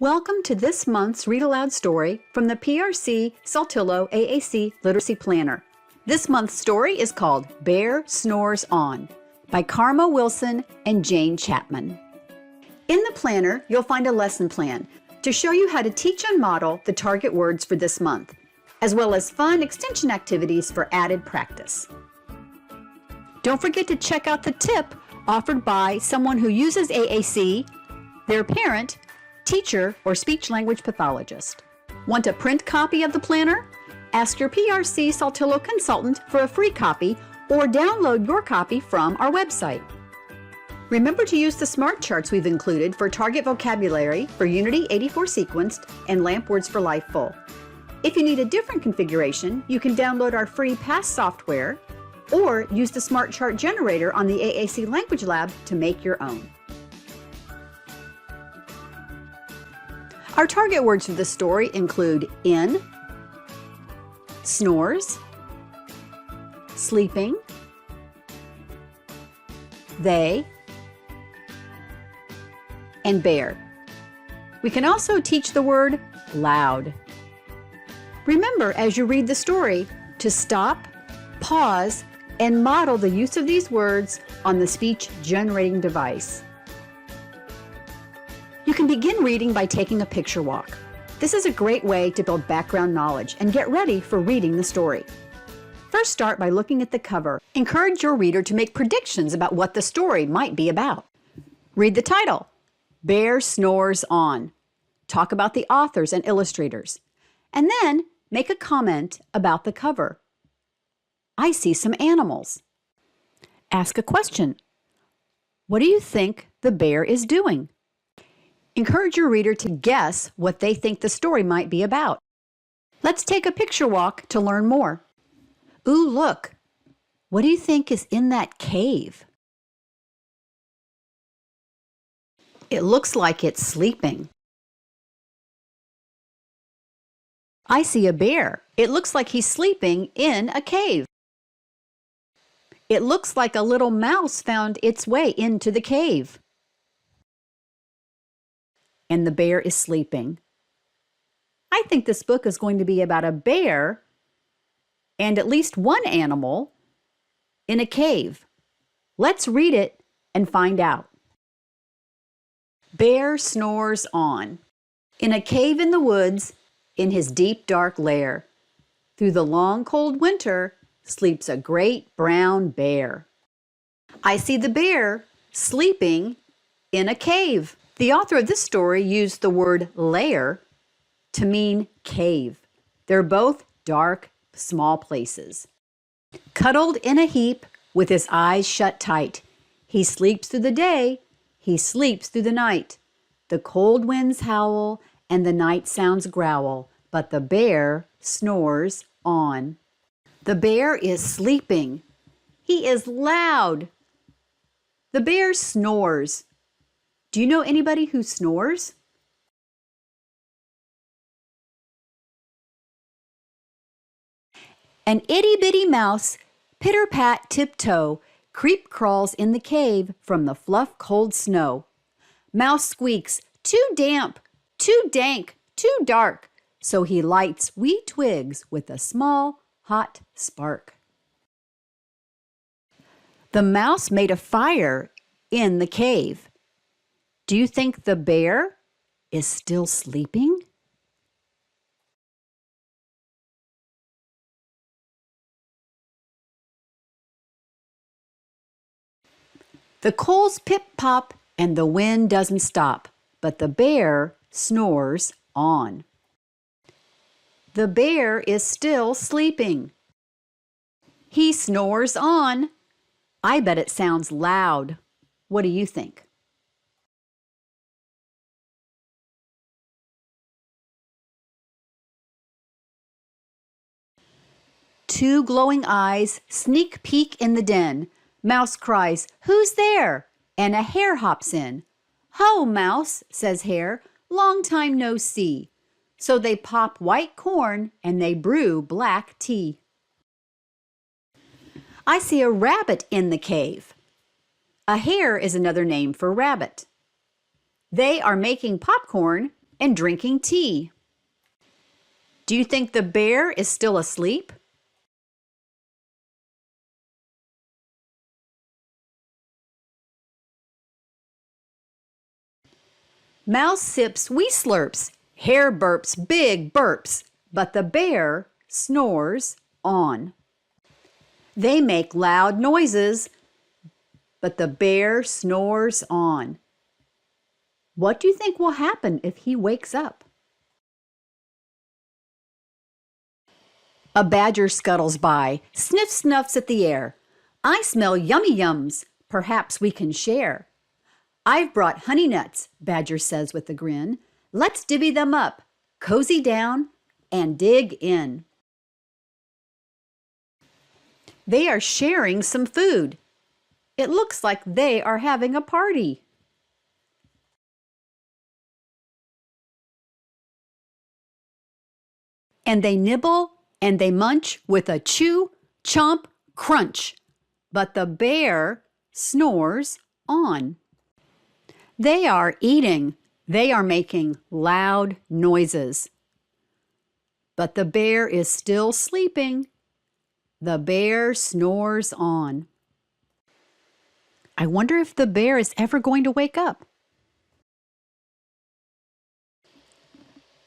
Welcome to this month's Read Aloud story from the PRC-Saltillo AAC Literacy Planner. This month's story is called Bear Snores On by Karma Wilson and Jane Chapman. In the planner, you'll find a lesson plan to show you how to teach and model the target words for this month, as well as fun extension activities for added practice. Don't forget to check out the tip offered by someone who uses AAC, their parent, teacher, or speech-language pathologist. Want a print copy of the planner? Ask your PRC-Saltillo consultant for a free copy or download your copy from our website. Remember to use the smart charts we've included for target vocabulary for Unity 84 Sequenced and LAMP Words for Life Full. If you need a different configuration, you can download our free PASS software or use the smart chart generator on the AAC Language Lab to make your own. Our target words for this story include in, snores, sleeping, they, and bear. We can also teach the word loud. Remember, as you read the story, to stop, pause, and model the use of these words on the speech-generating device. You can begin reading by taking a picture walk. This is a great way to build background knowledge and get ready for reading the story. First, start by looking at the cover. Encourage your reader to make predictions about what the story might be about. Read the title, Bear Snores On. Talk about the authors and illustrators. And then make a comment about the cover. I see some animals. Ask a question. What do you think the bear is doing? Encourage your reader to guess what they think the story might be about. Let's take a picture walk to learn more. Ooh, look. What do you think is in that cave? It looks like it's sleeping. I see a bear. It looks like he's sleeping in a cave. It looks like a little mouse found its way into the cave. And the bear is sleeping. I think this book is going to be about a bear and at least one animal in a cave. Let's read it and find out. Bear snores on. In a cave in the woods, in his deep dark lair, through the long cold winter, sleeps a great brown bear. I see the bear sleeping in a cave. The author of this story used the word lair to mean cave. They're both dark, small places. Cuddled in a heap with his eyes shut tight, he sleeps through the day, he sleeps through the night. The cold winds howl and the night sounds growl, but the bear snores on. The bear is sleeping. He is loud. The bear snores. Do you know anybody who snores? An itty-bitty mouse, pitter-pat tiptoe, creep crawls in the cave from the fluff cold snow. Mouse squeaks, too damp, too dank, too dark, so he lights wee twigs with a small, hot spark. The mouse made a fire in the cave. Do you think the bear is still sleeping? The coals pip-pop and the wind doesn't stop, but the bear snores on. The bear is still sleeping. He snores on. I bet it sounds loud. What do you think? Two glowing eyes sneak peek in the den. Mouse cries, "Who's there?" And a hare hops in. "Ho, Mouse," says Hare, "long time no see." So they pop white corn and they brew black tea. I see a rabbit in the cave. A hare is another name for rabbit. They are making popcorn and drinking tea. Do you think the bear is still asleep? Mouse sips wee slurps, hare burps big burps, but the bear snores on. They make loud noises, but the bear snores on. What do you think will happen if he wakes up? A badger scuttles by, sniff snuffs at the air. I smell yummy yums, perhaps we can share. I've brought honey nuts, Badger says with a grin. Let's divvy them up, cozy down, and dig in. They are sharing some food. It looks like they are having a party. And they nibble and they munch with a chew, chomp, crunch. But the bear snores on. They are eating. They are making loud noises. But the bear is still sleeping. The bear snores on. I wonder if the bear is ever going to wake up.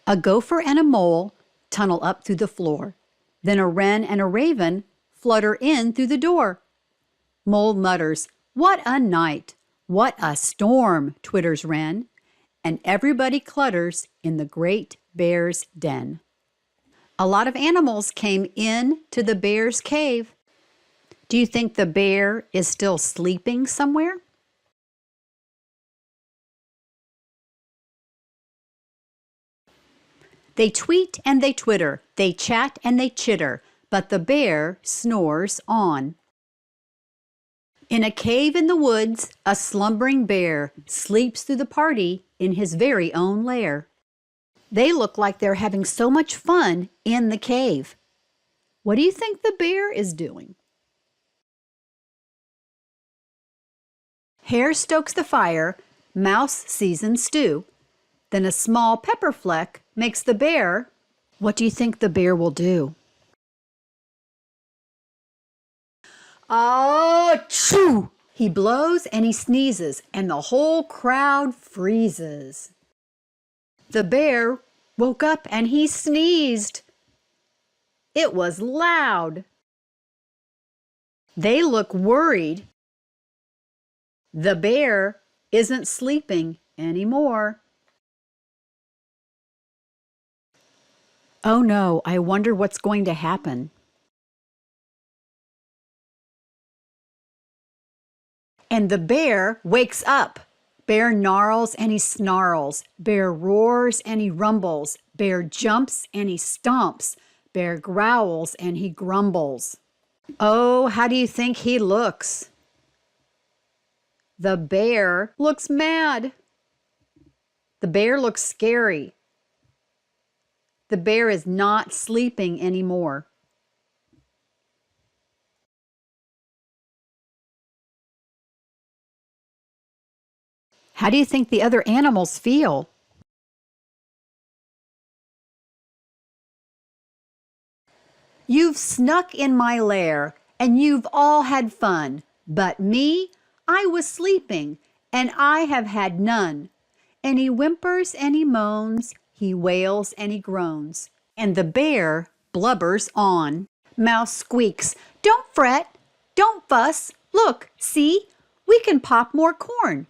A gopher and a mole tunnel up through the floor. Then a wren and a raven flutter in through the door. Mole mutters, "What a night! What a storm," twitters wren, and everybody clutters in the great bear's den. A lot of animals came in to the bear's cave. Do you think the bear is still sleeping somewhere? They tweet and they twitter, they chat and they chitter, but the bear snores on. In a cave in the woods, a slumbering bear sleeps through the party in his very own lair. They look like they're having so much fun in the cave. What do you think the bear is doing? Hare stokes the fire, mouse seasons stew. Then a small pepper fleck makes the bear. What do you think the bear will do? Achoo! He blows and he sneezes, and the whole crowd freezes. The bear woke up and he sneezed. It was loud. They look worried. The bear isn't sleeping anymore. Oh no, I wonder what's going to happen. And the bear wakes up. Bear gnarls and he snarls. Bear roars and he rumbles. Bear jumps and he stomps. Bear growls and he grumbles. Oh, how do you think he looks? The bear looks mad. The bear looks scary. The bear is not sleeping anymore. How do you think the other animals feel? You've snuck in my lair, and you've all had fun. But me, I was sleeping, and I have had none. And he whimpers and he moans, he wails and he groans. And the bear blubbers on. Mouse squeaks, "Don't fret, don't fuss. Look, see, we can pop more corn.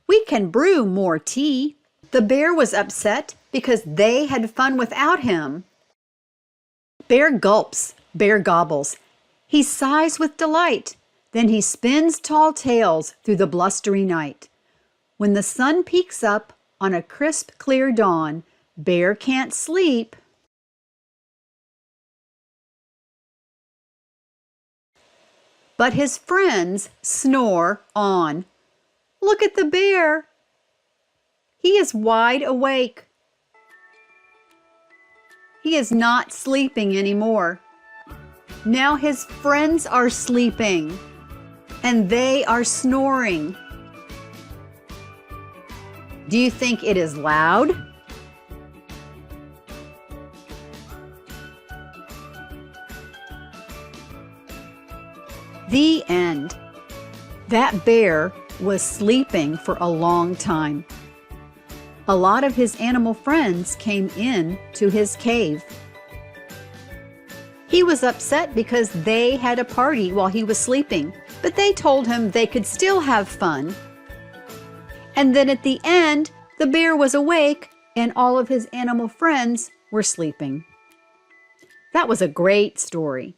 We can brew more tea." The bear was upset because they had fun without him. Bear gulps, bear gobbles. He sighs with delight. Then he spins tall tales through the blustery night. When the sun peeks up on a crisp, clear dawn, bear can't sleep. But his friends snore on. Look at the bear. He is wide awake. He is not sleeping anymore. Now his friends are sleeping, and they are snoring. Do you think it is loud? The end. That bear was sleeping for a long time. A lot of his animal friends came in to his cave. He was upset because they had a party while he was sleeping, but they told him they could still have fun. And then at the end, the bear was awake and all of his animal friends were sleeping. That was a great story.